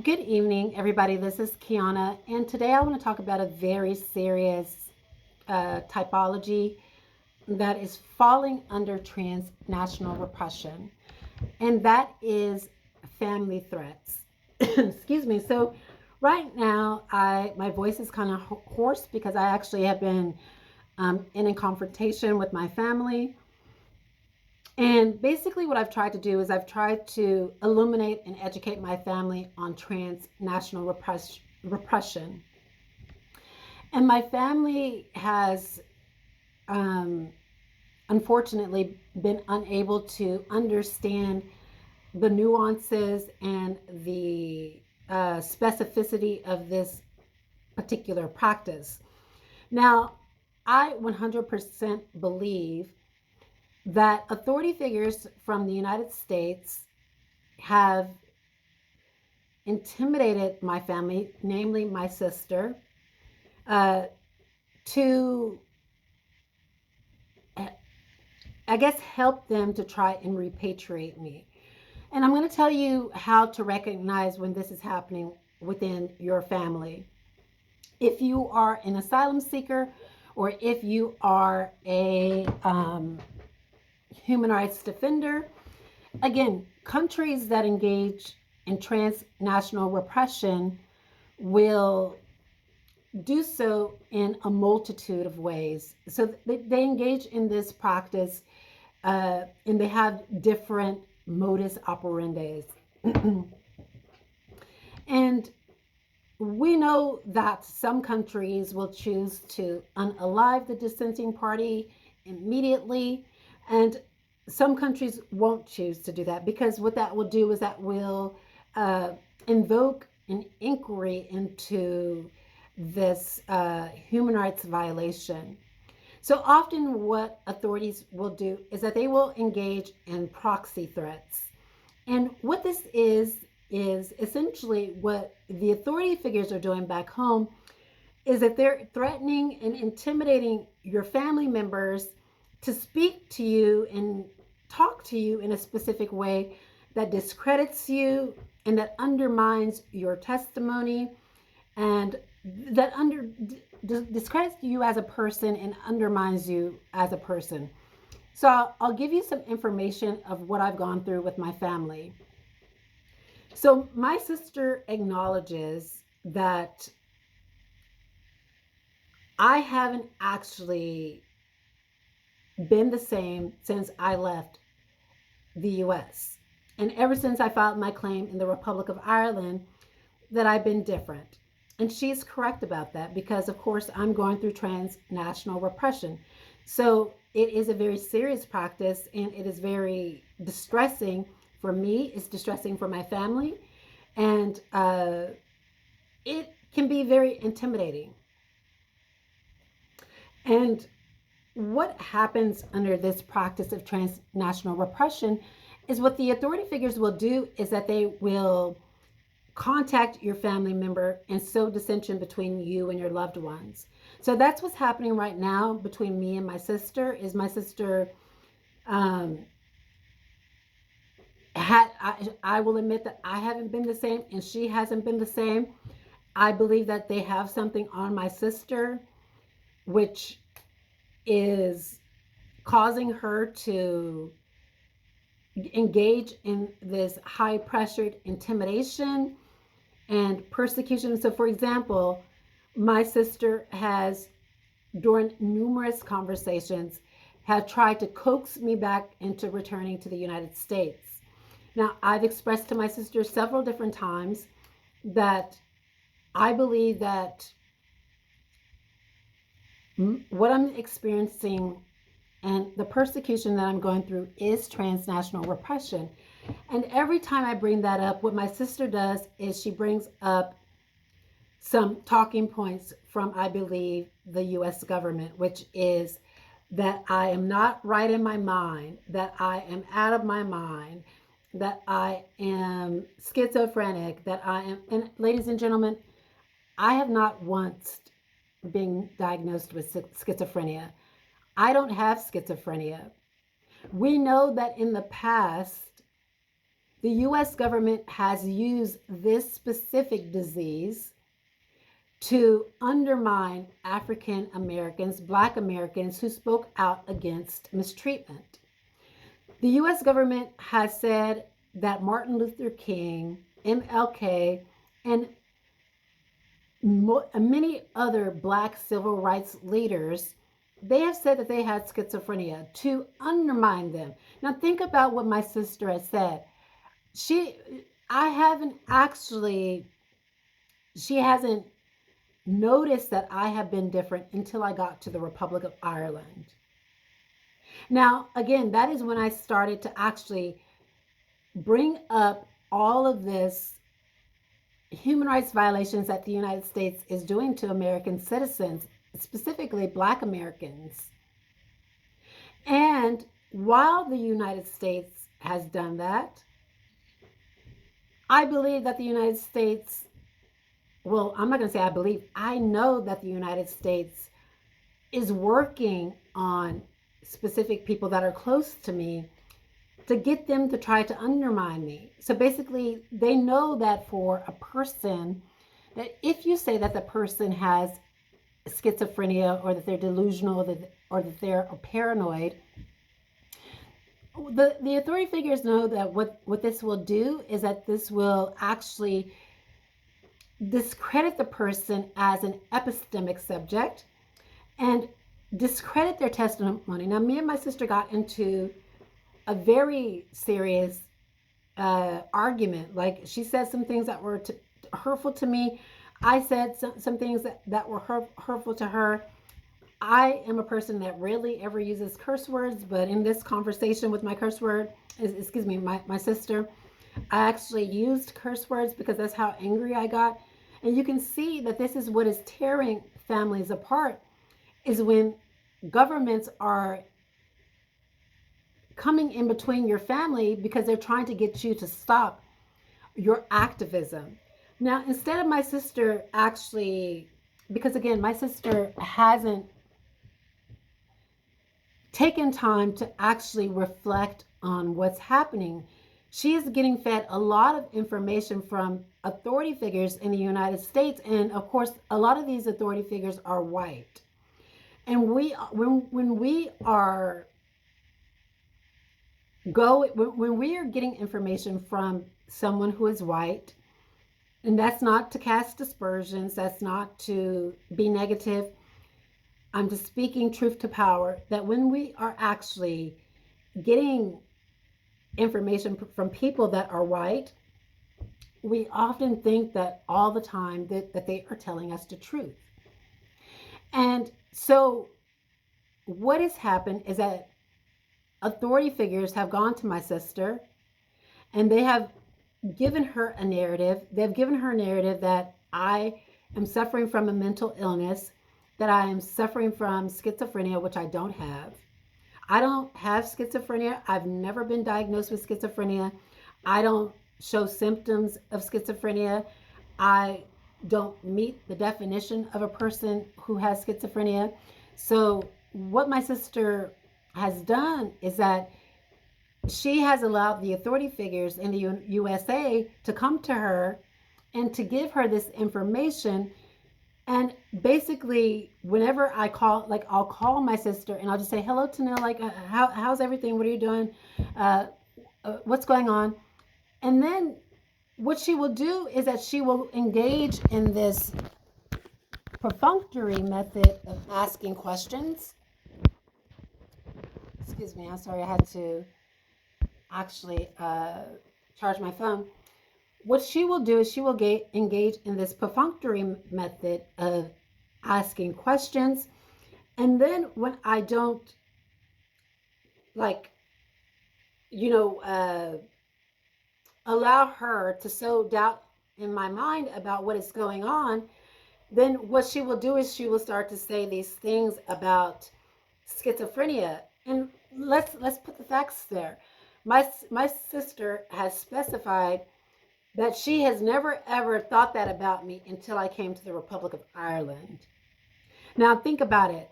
Good evening, everybody. This is Quianna, and today I want to talk about a very serious typology that is falling under transnational repression, and that is family threats. Excuse me. So, right now, I my voice is kind of hoarse because I actually have been in a confrontation with my family. And basically, what I've tried to do is I've tried to illuminate and educate my family on transnational repression. And my family has, um, unfortunately, been unable to understand the nuances and the specificity of this particular practice. Now, I 100% believe that authority figures from the United States have intimidated my family, namely my sister, uh, to, I guess, help them to try and repatriate me. And I'm going to tell you how to recognize when this is happening within your family. If you are an asylum seeker, or if you are a human rights defender, again, countries that engage in transnational repression will do so in a multitude of ways. So they engage in this practice and they have different modus operandi. And we know that some countries will choose to unalive the dissenting party immediately, and some countries won't choose to do that because what that will do is that will uh, invoke an inquiry into this human rights violation. So often, what authorities will do is that they will engage in proxy threats. And what this is essentially what the authority figures are doing back home is that they're threatening and intimidating your family members to speak to you and talk to you in a specific way that discredits you and that undermines your testimony and that discredits you as a person and undermines you as a person. So I'll give you some information of what I've gone through with my family. So my sister acknowledges that I haven't actually been the same since I left the US. And ever since I filed my claim in the Republic of Ireland, that I've been different. And she's correct about that because, of course, I'm going through transnational repression. So it is a very serious practice and it is very distressing for me, it's distressing for my family, and it can be very intimidating. And what happens under this practice of transnational repression is what the authority figures will do is that they will contact your family member and sow dissension between you and your loved ones. So that's what's happening right now between me and my sister. Is my sister um, I will admit that I haven't been the same and she hasn't been the same. I believe that they have something on my sister which is causing her to engage in this high pressured intimidation and persecution. So, for example, my sister has, during numerous conversations, have tried to coax me back into returning to the United States. Now, I've expressed to my sister several different times that I believe that what I'm experiencing and the persecution that I'm going through is transnational repression. And every time I bring that up, what my sister does is she brings up some talking points from, I believe, the US government, which is that I am not right in my mind, that I am out of my mind, that I am schizophrenic, that I am, and ladies and gentlemen, I have not once been diagnosed with schizophrenia. I don't have schizophrenia. We know that in the past, The US government has used this specific disease to undermine African Americans, Black Americans who spoke out against mistreatment. The US government has said that Martin Luther King, MLK, and many other Black civil rights leaders, they have said that they had schizophrenia to undermine them. Now think about what my sister has said. I haven't actually, she hasn't noticed that I have been different until I got to the Republic of Ireland. Now, again, that is when I started to actually bring up all of this human rights violations that the United States is doing to American citizens, specifically Black Americans. And while the United States has done that, I believe that the United States, well, I'm not going to say I believe, I know that the United States is working on specific people that are close to me to get them to try to undermine me. So basically, they know that for a person, that if you say that the person has schizophrenia or that they're delusional or that they're paranoid, the authority figures know that what this will do is that this will actually discredit the person as an epistemic subject and discredit their testimony. Now, me and my sister got into a very serious argument. Like, she said some things that were hurtful to me. I said some things that were hurtful to her. I am a person that rarely ever uses curse words, but in this conversation with my my sister, I actually used curse words because that's how angry I got. And you can see that this is what is tearing families apart, is when governments are coming in between your family because they're trying to get you to stop your activism. Now, instead of my sister actually, because again, my sister hasn't taken time to actually reflect on what's happening. She is getting fed a lot of information from authority figures in the United States. And of course, a lot of these authority figures are white. And when we are getting information from someone who is white, and that's not to cast aspersions, that's not to be negative, I'm just speaking truth to power, that when we are actually getting information from people that are white, we often think that all the time that they are telling us the truth. And so what has happened is that authority figures have gone to my sister and they have given her a narrative. They've given her a narrative that I am suffering from a mental illness, that I am suffering from schizophrenia, which I don't have. I don't have schizophrenia. I've never been diagnosed with schizophrenia. I don't show symptoms of schizophrenia. I don't meet the definition of a person who has schizophrenia. So what my sister has done is that she has allowed the authority figures in the USA to come to her and to give her this information. And basically, whenever I call, like, I'll call my sister and I'll just say, hello, Tanil, like, how's everything? What are you doing? What's going on? And then what she will do is that she will engage in this perfunctory method of asking questions. Excuse me, I'm sorry, I had to actually charge my phone. What she will do is she will engage in this perfunctory method of asking questions. And then when I don't, like, allow her to sow doubt in my mind about what is going on, then what she will do is she will start to say these things about schizophrenia. And let's put the facts there. My sister has specified that she has never ever thought that about me until I came to the Republic of Ireland. Now think about it.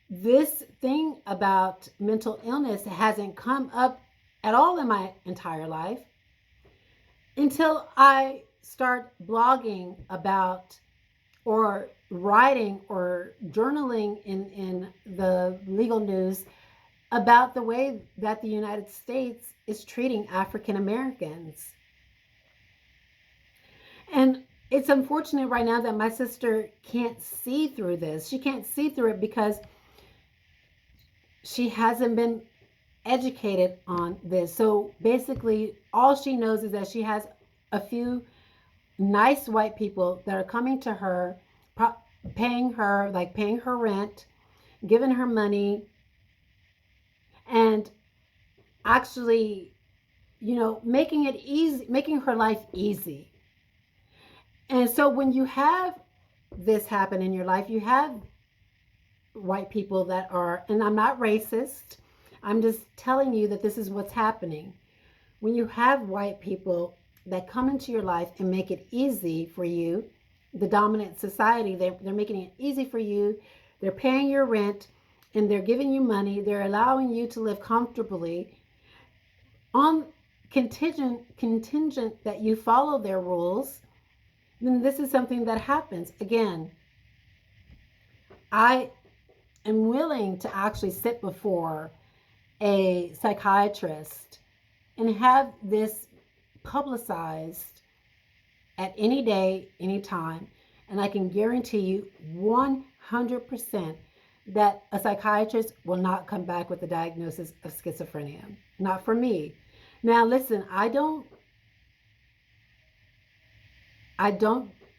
This thing about mental illness hasn't come up at all in my entire life. until I start blogging about or writing or journaling in the legal news about the way that the United States is treating African Americans. And it's unfortunate right now that my sister can't see through this. She can't see through it because she hasn't been educated on this. So basically, all she knows is that she has a few nice white people that are coming to her, paying her, like paying her rent, giving her money, and actually, making it easy, making her life easy. And so when you have this happen in your life, you have white people that are, and I'm not racist, I'm just telling you that this is what's happening. When you have white people that come into your life and make it easy for you, the dominant society, they're making it easy for you, they're paying your rent, and they're giving you money, they're allowing you to live comfortably on contingent that you follow their rules, then this is something that happens. Again, I am willing to actually sit before a psychiatrist and have this publicized at any day, any time. And I can guarantee you 100% that a psychiatrist will not come back with a diagnosis of schizophrenia. Not for me. Now, listen, I don't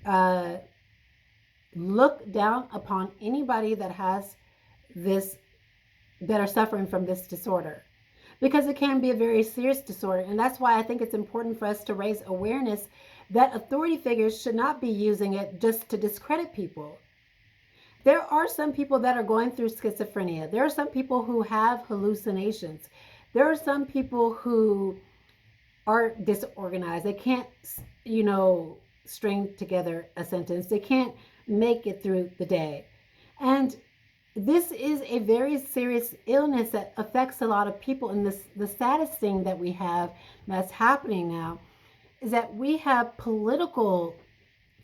uh, look down upon anybody that has this, that are suffering from this disorder, because it can be a very serious disorder. And that's why I think it's important for us to raise awareness that authority figures should not be using it just to discredit people. There are some people that are going through schizophrenia. There are some people who have hallucinations. There are some people who are disorganized. They can't, string together a sentence. They can't make it through the day. And this is a very serious illness that affects a lot of people. And the saddest thing that we have that's happening now is that we have political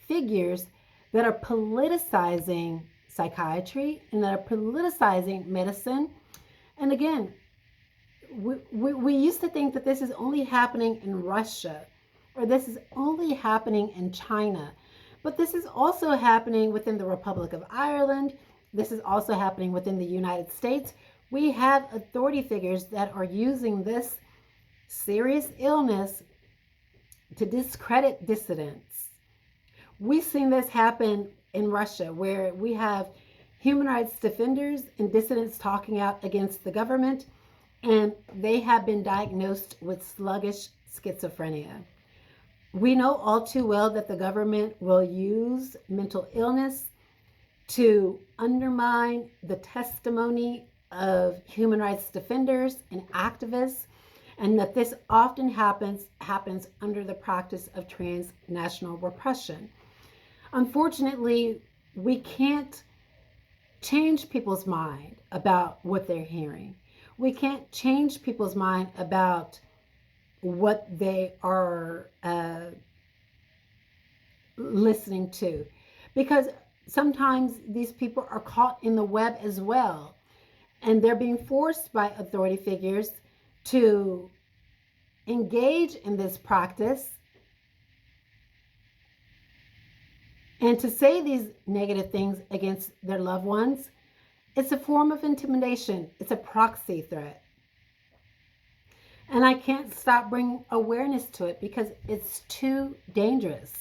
figures that are politicizing psychiatry and that are politicizing medicine. And again, we used to think that this is only happening in Russia, or this is only happening in China. But this is also happening within the Republic of Ireland. This is also happening within the United States. We have authority figures that are using this serious illness to discredit dissidents. We've seen this happen in Russia, where we have human rights defenders and dissidents talking out against the government, and they have been diagnosed with sluggish schizophrenia. We know all too well that the government will use mental illness to undermine the testimony of human rights defenders and activists, and that this often happens under the practice of transnational repression. Unfortunately, we can't change people's mind about what they're hearing. We can't change people's mind about what they are listening to, because sometimes these people are caught in the web as well, and they're being forced by authority figures to engage in this practice and to say these negative things against their loved ones. It's a form of intimidation. It's a proxy threat. And I can't stop bringing awareness to it because it's too dangerous.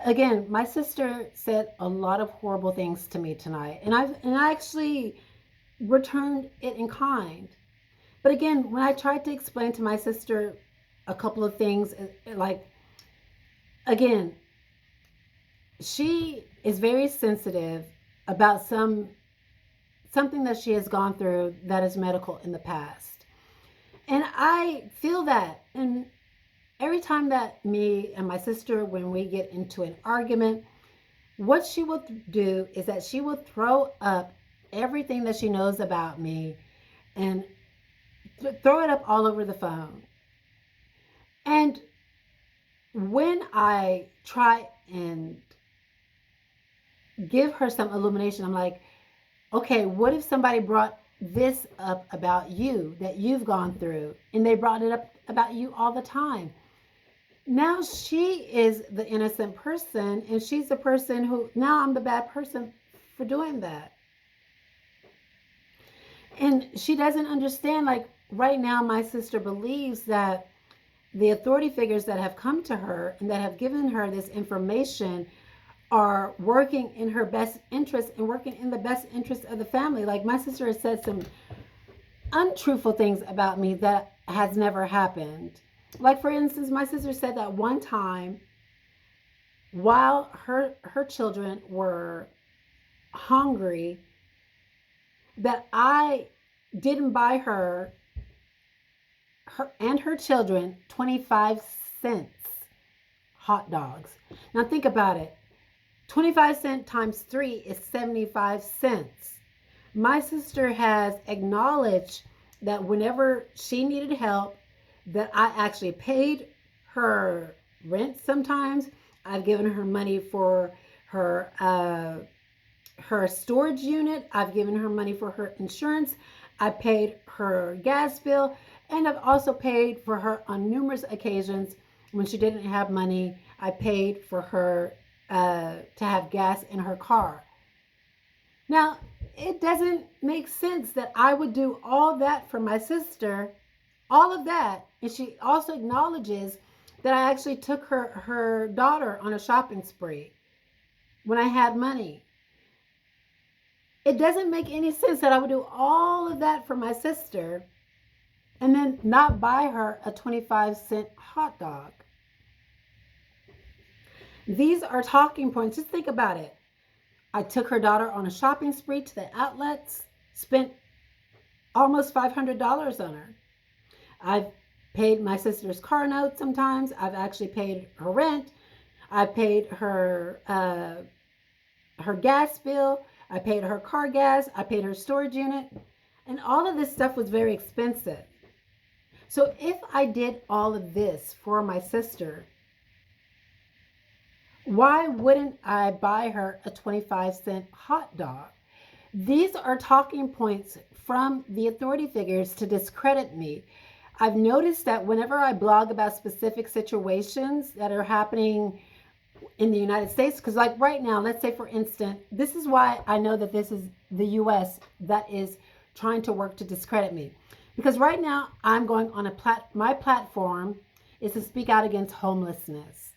Again, my sister said a lot of horrible things to me tonight, and I actually returned it in kind. But again, when I tried to explain to my sister a couple of things, like, again, she is very sensitive about something that she has gone through that is medical in the past. And I feel that. And every time that me and my sister, when we get into an argument, what she will do is that she will throw up everything that she knows about me and throw it up all over the phone. And when I try and give her some illumination, I'm like, okay, what if somebody brought this up about you that you've gone through, and they brought it up about you all the time? Now she is the innocent person, and she's the person who, now I'm the bad person for doing that. And she doesn't understand, like, right now, my sister believes that the authority figures that have come to her and that have given her this information are working in her best interest and working in the best interest of the family. Like, my sister has said some untruthful things about me that has never happened. Like, for instance, my sister said that one time while her children were hungry, that I didn't buy her and her children 25-cent hot dogs. Now think about it. 25-cent times 3 is 75 cents. My sister has acknowledged that whenever she needed help, that I actually paid her rent sometimes. I've given her money for her her storage unit. I've given her money for her insurance. I paid her gas bill, and I've also paid for her on numerous occasions when she didn't have money. I paid for her to have gas in her car. Now, it doesn't make sense that I would do all that for my sister, all of that, and she also acknowledges that I actually took her daughter on a shopping spree when I had money. It doesn't make any sense that I would do all of that for my sister and then not buy her a 25-cent hot dog. These are talking points. Just think about it. I took her daughter on a shopping spree to the outlets, spent almost $500 on her. I've paid my sister's car note sometimes. I've actually paid her rent. I paid her her gas bill. I paid her car gas. I paid her storage unit. And all of this stuff was very expensive. So if I did all of this for my sister, why wouldn't I buy her a 25-cent hot dog? These are talking points from the authority figures to discredit me. I've noticed that whenever I blog about specific situations that are happening in the United States, because like right now, let's say for instance, this is why I know that this is the US that is trying to work to discredit me. Because right now I'm going on my platform is to speak out against homelessness.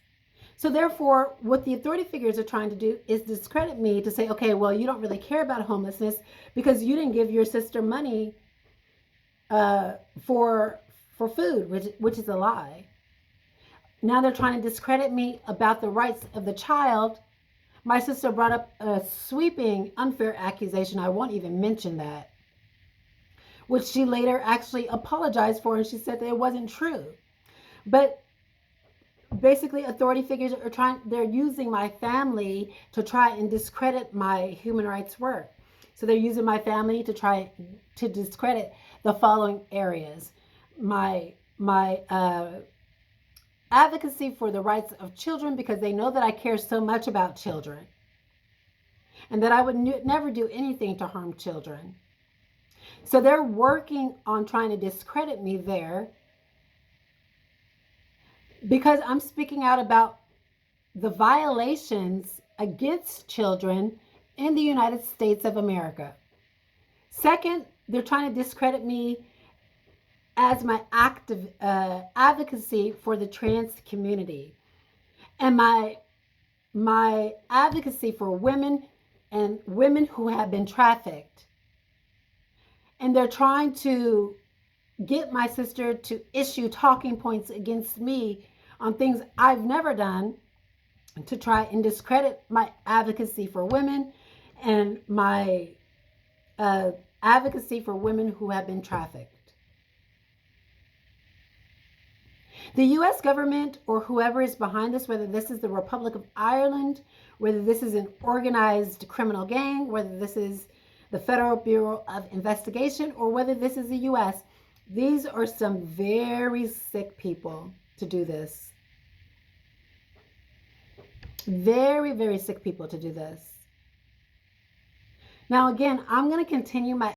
So therefore, what the authority figures are trying to do is discredit me to say, okay, well, you don't really care about homelessness because you didn't give your sister money for food, which is a lie. Now they're trying to discredit me about the rights of the child. My sister brought up a sweeping unfair accusation. I won't even mention that, which she later actually apologized for, and she said that it wasn't true. But basically, authority figures are they're using my family to try and discredit my human rights work. So they're using my family to try to discredit the following areas: my advocacy for the rights of children, because they know that I care so much about children and that I would never do anything to harm children. So they're working on trying to discredit me there because I'm speaking out about the violations against children in the United States of America. Second, they're trying to discredit me as my active advocacy for the trans community and my advocacy for women and women who have been trafficked. And they're trying to get my sister to issue talking points against me on things I've never done to try and discredit my advocacy for women and my advocacy for women who have been trafficked. The US government or whoever is behind this, whether this is the Republic of Ireland, whether this is an organized criminal gang, whether this is the Federal Bureau of Investigation, or whether this is the US, these are some very sick people. to do this. Very, very sick people to do this. Now, again, I'm going to continue my